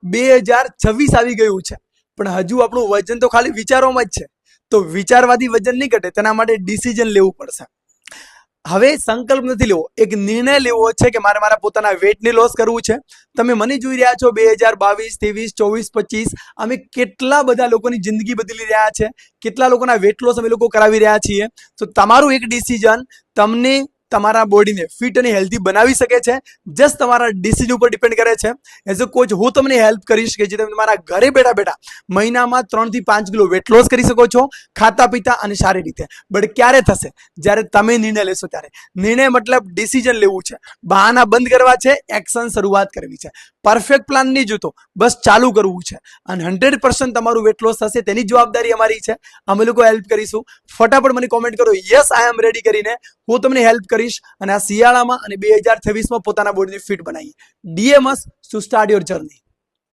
2026 આવી ગયું છે, પણ હજુ આપણું વજન તો ખાલી વિચારોમાં જ છે. તો વિચારવાથી વજન નહીં ઘટે, તેના માટે ડિસિઝન લેવું પડશે. હવે સંકલ્પ નથી લેવો, એક નિર્ણય લેવો છે કે મારે મારા પોતાના વેટને લોસ કરવું છે. તમે મને જોઈ રહ્યા છો 2022, 23, 24, 25 અમે કેટલા બધા લોકોની જિંદગી બદલી રહ્યા છે, કેટલા લોકોના વેટ લોસ અમે લોકો કરાવી રહ્યા છીએ. તો તમારું એક ડિસિઝન તમને તમારા બોડીને ફિટ અને હેલ્ધી બનાવી શકે છે. જસ્ટ તમારા ડિસિઝન ઉપર ડિપેન્ડ કરે છે. એઝ અ કોચ હું તમને હેલ્પ કરીશ કે જે તમે તમારા ઘરે બેઠા બેઠા મહિનામાં 3 થી 5 કિલો વેટ લોસ કરી શકો છો, ખાતા પીતા અને સારી રીતે. બટ ક્યારે થશે? જ્યારે તમે નિર્ણય લેશો ત્યારે. નિર્ણય મતલબ ડિસિઝન લેવું છે, બહાના બંધ કરવા છે, એક્શન શરૂઆત કરવી છે. પરફેક્ટ પ્લાન નહીં જોતો, બસ ચાલુ કરવું છે અને 100% તમારું વેટ લોસ થશે. તેની જવાબદારી અમારી છે, અમે લોકો હેલ્પ કરીશું. ફટાફટ મને કોમેન્ટ કરો યસ આઈ એમ રેડી કરીને, હું તમને હેલ્પ કરીશ અને આ શિયાળામાં અને 2026માં પોતાના બોડીને ફિટ બનાવીએ. DM us to start your journey.